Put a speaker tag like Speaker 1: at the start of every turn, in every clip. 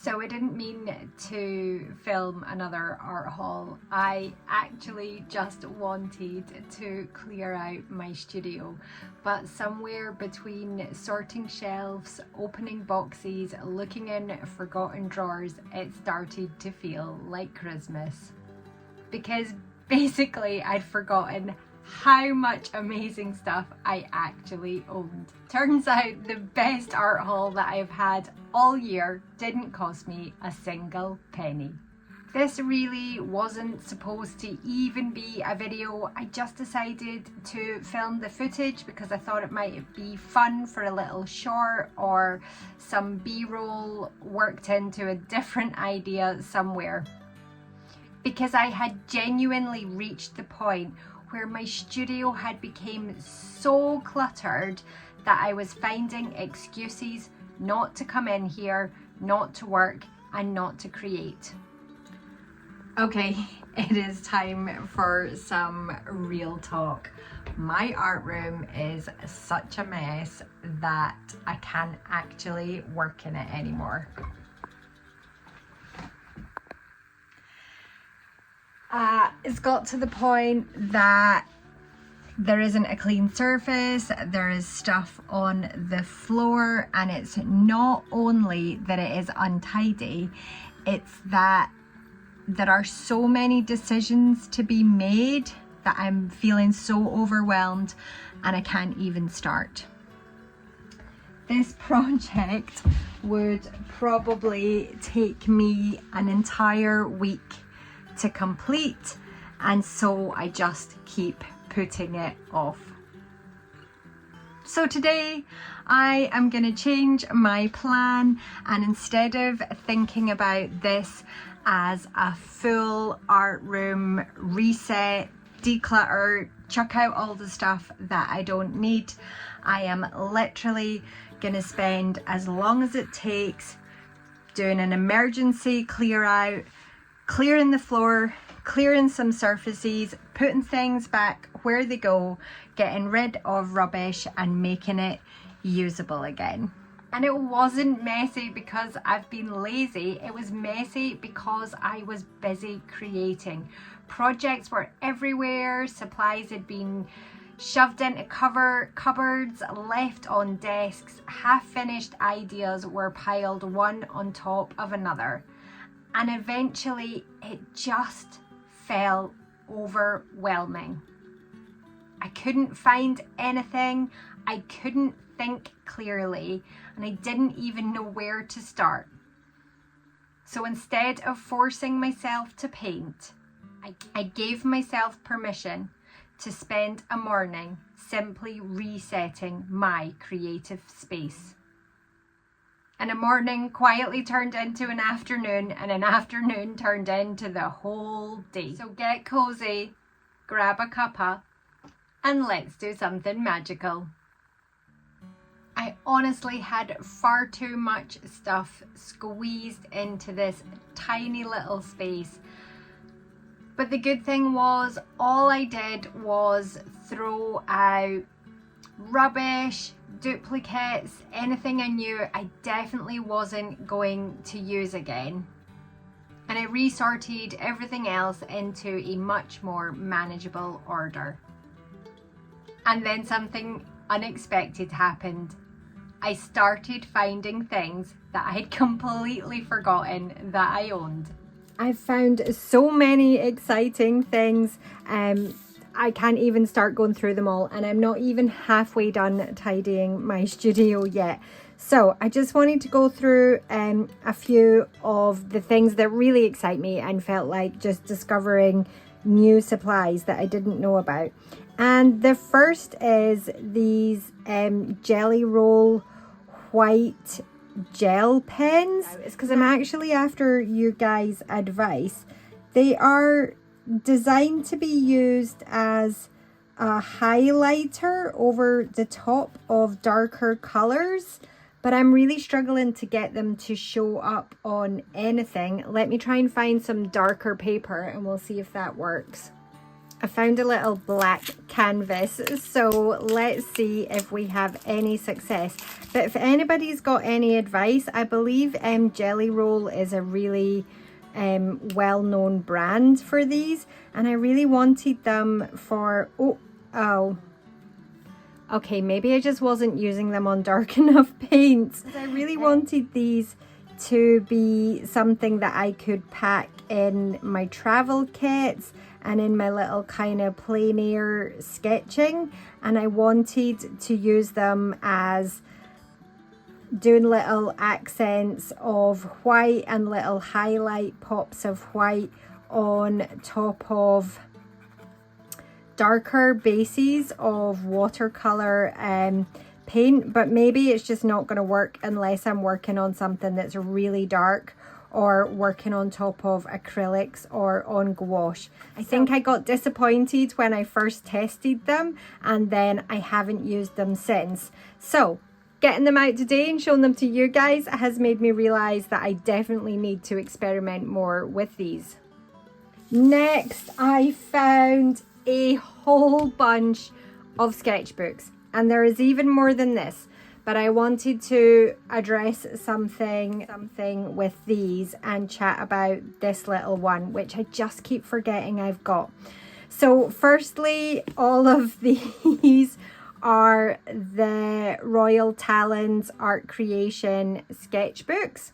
Speaker 1: So I didn't mean to film another art haul. I actually just wanted to clear out my studio, but somewhere between sorting shelves, opening boxes, looking in forgotten drawers, it started to feel like Christmas. Because basically I'd forgotten how much amazing stuff I actually owned. Turns out the best art haul that I've had all year didn't cost me a single penny. This really wasn't supposed to even be a video. I just decided to film the footage because I thought it might be fun for a little short or some B-roll worked into a different idea somewhere. Because I had genuinely reached the point where my studio had become so cluttered that I was finding excuses not to come in here, not to work, and not to create. Okay, it is time for some real talk. My art room is such a mess that I can't actually work in it anymore. It's got to the point that there isn't a clean surface, there is stuff on the floor, and it's not only that it is untidy, it's that there are so many decisions to be made that I'm feeling so overwhelmed and I can't even start. This project would probably take me an entire week to complete, and so I just keep putting it off. So today I am going to change my plan, and instead of thinking about this as a full art room reset, declutter, chuck out all the stuff that I don't need, I am literally going to spend as long as it takes doing an emergency clear out, clearing the floor, clearing some surfaces, putting things back where they go, getting rid of rubbish and making it usable again. And it wasn't messy because I've been lazy, it was messy because I was busy creating. Projects were everywhere, supplies had been shoved into cupboards, left on desks, half-finished ideas were piled one on top of another. And eventually it just felt overwhelming. I couldn't find anything, I couldn't think clearly, and I didn't even know where to start. So instead of forcing myself to paint, I gave myself permission to spend a morning simply resetting my creative space. And a morning quietly turned into an afternoon, and an afternoon turned into the whole day. So get cozy, grab a cuppa, and let's do something magical. I honestly had far too much stuff squeezed into this tiny little space. But the good thing was, all I did was throw out rubbish, duplicates, anything I knew I definitely wasn't going to use again. And I resorted everything else into a much more manageable order. And then something unexpected happened. I started finding things that I had completely forgotten that I owned. I've found so many exciting things. I can't even start going through them all, and I'm not even halfway done tidying my studio yet. So I just wanted to go through a few of the things that really excite me and felt like just discovering new supplies that I didn't know about. And the first is these Jelly Roll white gel pens. It's because I'm actually after you guys' advice. They are designed to be used as a highlighter over the top of darker colors, but I'm really struggling to get them to show up on anything. Let me try and find some darker paper and we'll see if that works. I found a little black canvas, so let's see if we have any success. But if anybody's got any advice, I believe Jelly Roll is a really well-known brand for these, and I really wanted them for okay, maybe I just wasn't using them on dark enough paints. I really wanted these to be something that I could pack in my travel kits and in my little kind of plein air sketching, and I wanted to use them as doing little accents of white and little highlight pops of white on top of darker bases of watercolor paint. But maybe it's just not going to work unless I'm working on something that's really dark or working on top of acrylics or on gouache. I think I got disappointed when I first tested them, and then I haven't used them since. So getting them out today and showing them to you guys has made me realize that I definitely need to experiment more with these. Next, I found a whole bunch of sketchbooks, and there is even more than this, but I wanted to address something with these and chat about this little one, which I just keep forgetting I've got. So firstly, all of these are the Royal Talons Art Creation sketchbooks,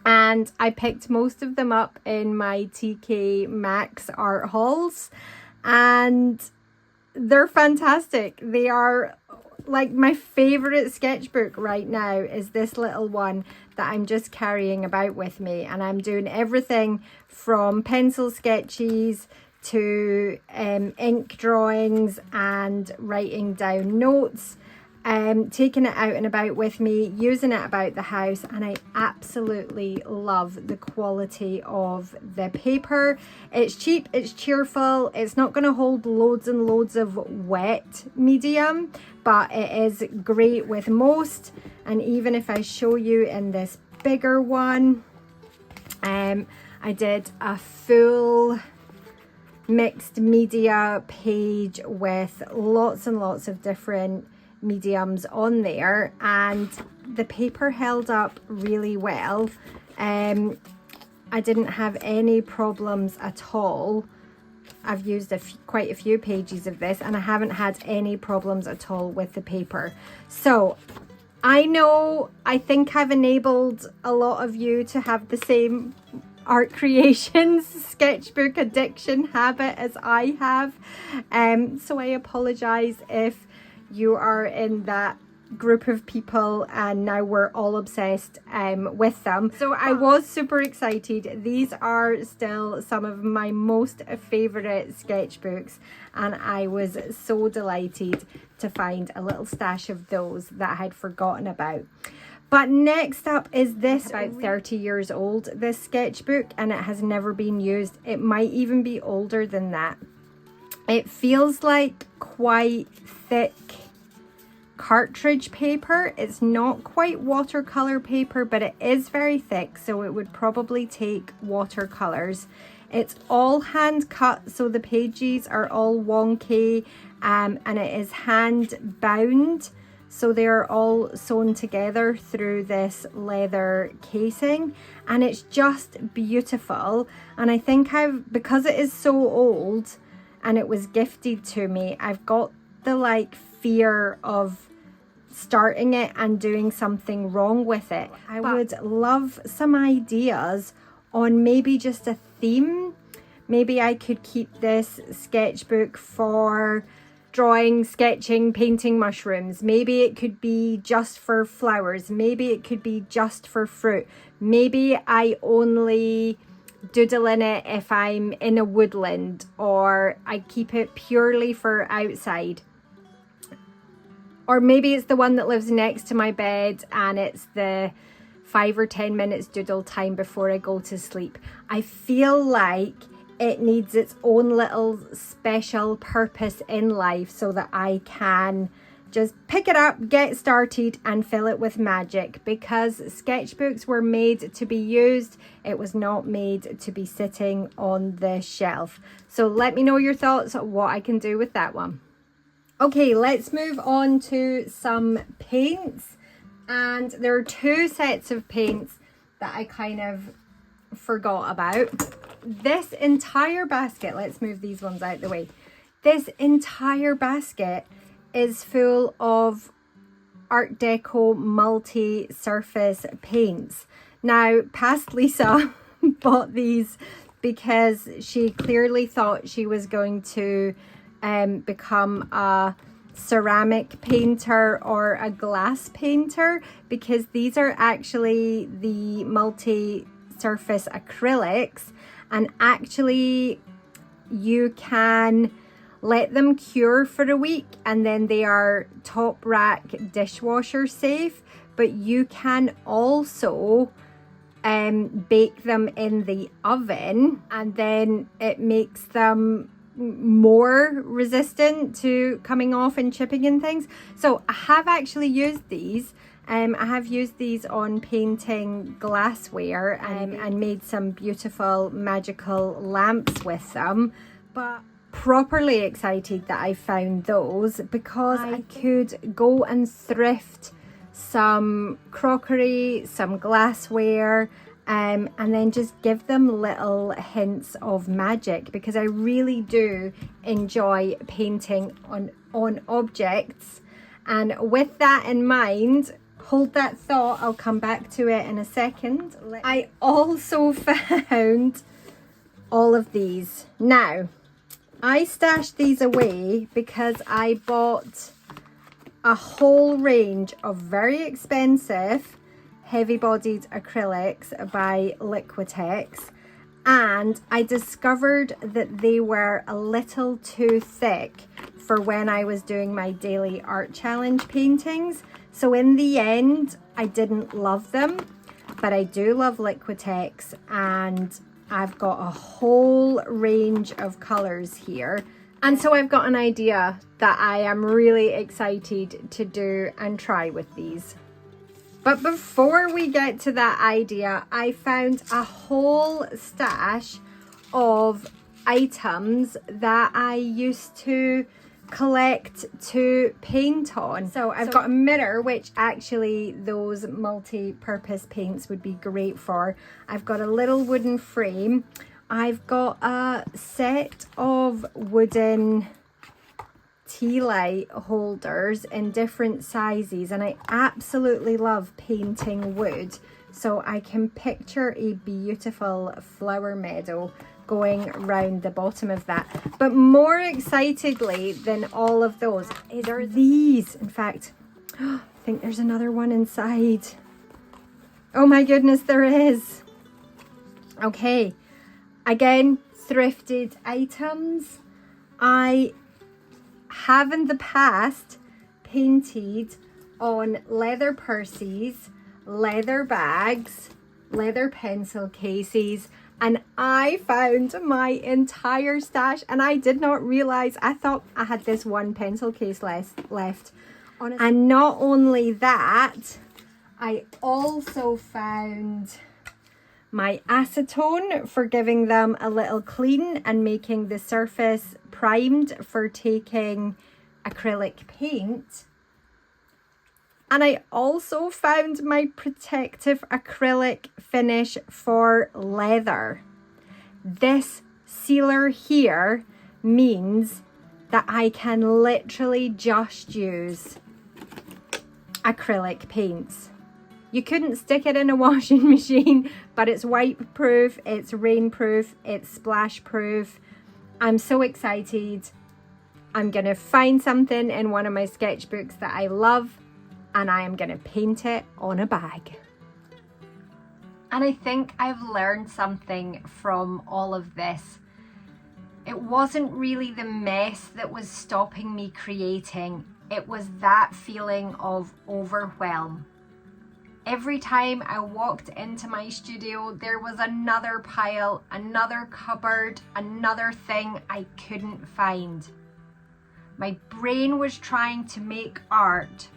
Speaker 1: and I picked most of them up in my TK Maxx art hauls, and they're fantastic. They are like my favorite sketchbook right now is this little one that I'm just carrying about with me, and I'm doing everything from pencil sketches to ink drawings and writing down notes, taking it out and about with me, using it about the house, and I absolutely love the quality of the paper. It's cheap, it's cheerful, it's not going to hold loads and loads of wet medium, but it is great with most. And even if I show you in this bigger one, I did a full mixed media page with lots and lots of different mediums on there, and the paper held up really well. I didn't have any problems at all. I've used quite a few pages of this, and I haven't had any problems at all with the paper. So I think I've enabled a lot of you to have the same art creations sketchbook addiction habit as I have, so I apologize if you are in that group of people and now we're all obsessed with them. So I was super excited. These are still some of my most favorite sketchbooks, and I was so delighted to find a little stash of those that I had forgotten about. But next up is this, about 30 years old, this sketchbook, and it has never been used. It might even be older than that. It feels like quite thick cartridge paper. It's not quite watercolor paper, but it is very thick, so it would probably take watercolors. It's all hand cut, so the pages are all wonky, and it is hand bound, so they're all sewn together through this leather casing, and it's just beautiful. And I think because it is so old and it was gifted to me, I've got the fear of starting it and doing something wrong with it. I would love some ideas on maybe just a theme. Maybe I could keep this sketchbook for drawing, sketching, painting mushrooms. Maybe it could be just for flowers. Maybe it could be just for fruit. Maybe I only doodle in it if I'm in a woodland, or I keep it purely for outside. Or maybe it's the one that lives next to my bed and it's the 5 or 10 minutes doodle time before I go to sleep. I feel like it needs its own little special purpose in life so that I can Just pick it up, get started, and fill it with magic, because sketchbooks were made to be used. It was not made to be sitting on the shelf. So let me know your thoughts on what I can do with that one. Okay, let's move on to some paints. And there are two sets of paints that I kind of forgot about. This entire basket, let's move these ones out the way. This entire basket is full of Art Deco multi-surface paints. Now, past Lisa bought these because she clearly thought she was going to become a ceramic painter or a glass painter, because these are actually the multi-surface acrylics, and actually you can let them cure for a week and then they are top rack dishwasher safe, but you can also bake them in the oven, and then it makes them more resistant to coming off and chipping and things. So I have actually used these. I have used these on painting glassware and made some beautiful magical lamps with them. But properly excited that I found those, because I could go and thrift some crockery, some glassware, and then just give them little hints of magic, because I really do enjoy painting on objects. And with that in mind, hold that thought, I'll come back to it in a second. I also found all of these. Now, I stashed these away because I bought a whole range of very expensive heavy-bodied acrylics by Liquitex, and I discovered that they were a little too thick for when I was doing my daily art challenge paintings. So in the end, I didn't love them, but I do love Liquitex, and I've got a whole range of colors here. And so I've got an idea that I am really excited to do and try with these. But before we get to that idea, I found a whole stash of items that I used to collect to paint on. So I've got a mirror, which actually those multi-purpose paints would be great for. I've got a little wooden frame. I've got a set of wooden tea light holders in different sizes, and I absolutely love painting wood, so I can picture a beautiful flower meadow going around the bottom of that. But more excitedly than all of those are these. In fact, I think there's another one inside. Oh my goodness, there is. Okay, again, thrifted items. I have in the past painted on leather purses, leather bags, leather pencil cases, and I found my entire stash, and I did not realize, I thought I had this one pencil case left. Honestly. And not only that, I also found my acetone for giving them a little clean and making the surface primed for taking acrylic paint. And I also found my protective acrylic finish for leather. This sealer here means that I can literally just use acrylic paints. You couldn't stick it in a washing machine, but it's wipe proof, it's rain proof, it's splash proof. I'm so excited. I'm gonna find something in one of my sketchbooks that I love, and I am gonna paint it on a bag. And I think I've learned something from all of this. It wasn't really the mess that was stopping me creating. It was that feeling of overwhelm. Every time I walked into my studio, there was another pile, another cupboard, another thing I couldn't find. My brain was trying to make art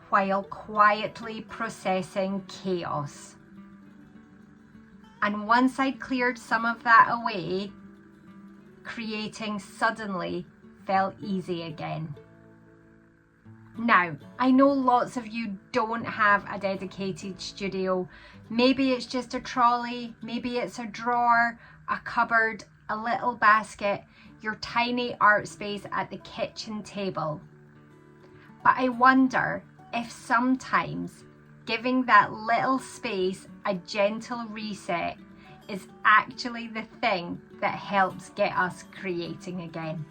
Speaker 1: while quietly processing chaos. And once I'd cleared some of that away, creating suddenly felt easy again. Now, I know lots of you don't have a dedicated studio. Maybe it's just a trolley, maybe it's a drawer, a cupboard, a little basket, your tiny art space at the kitchen table. But I wonder if sometimes giving that little space a gentle reset is actually the thing that helps get us creating again.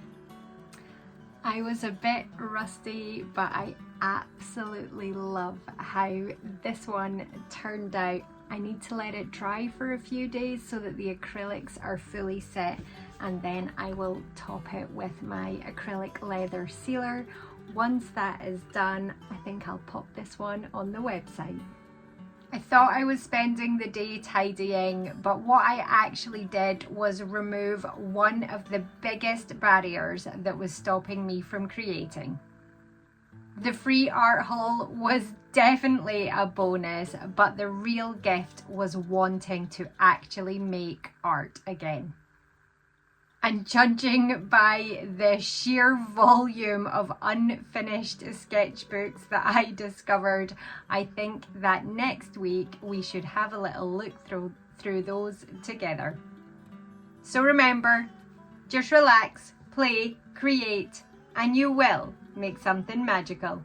Speaker 1: I was a bit rusty, but I absolutely love how this one turned out. I need to let it dry for a few days so that the acrylics are fully set, and then I will top it with my acrylic leather sealer. Once that is done, I think I'll pop this one on the website. I thought I was spending the day tidying, but what I actually did was remove one of the biggest barriers that was stopping me from creating. The free art haul was definitely a bonus, but the real gift was wanting to actually make art again. And judging by the sheer volume of unfinished sketchbooks that I discovered, I think that next week we should have a little look through those together. So remember, just relax, play, create, and you will make something magical.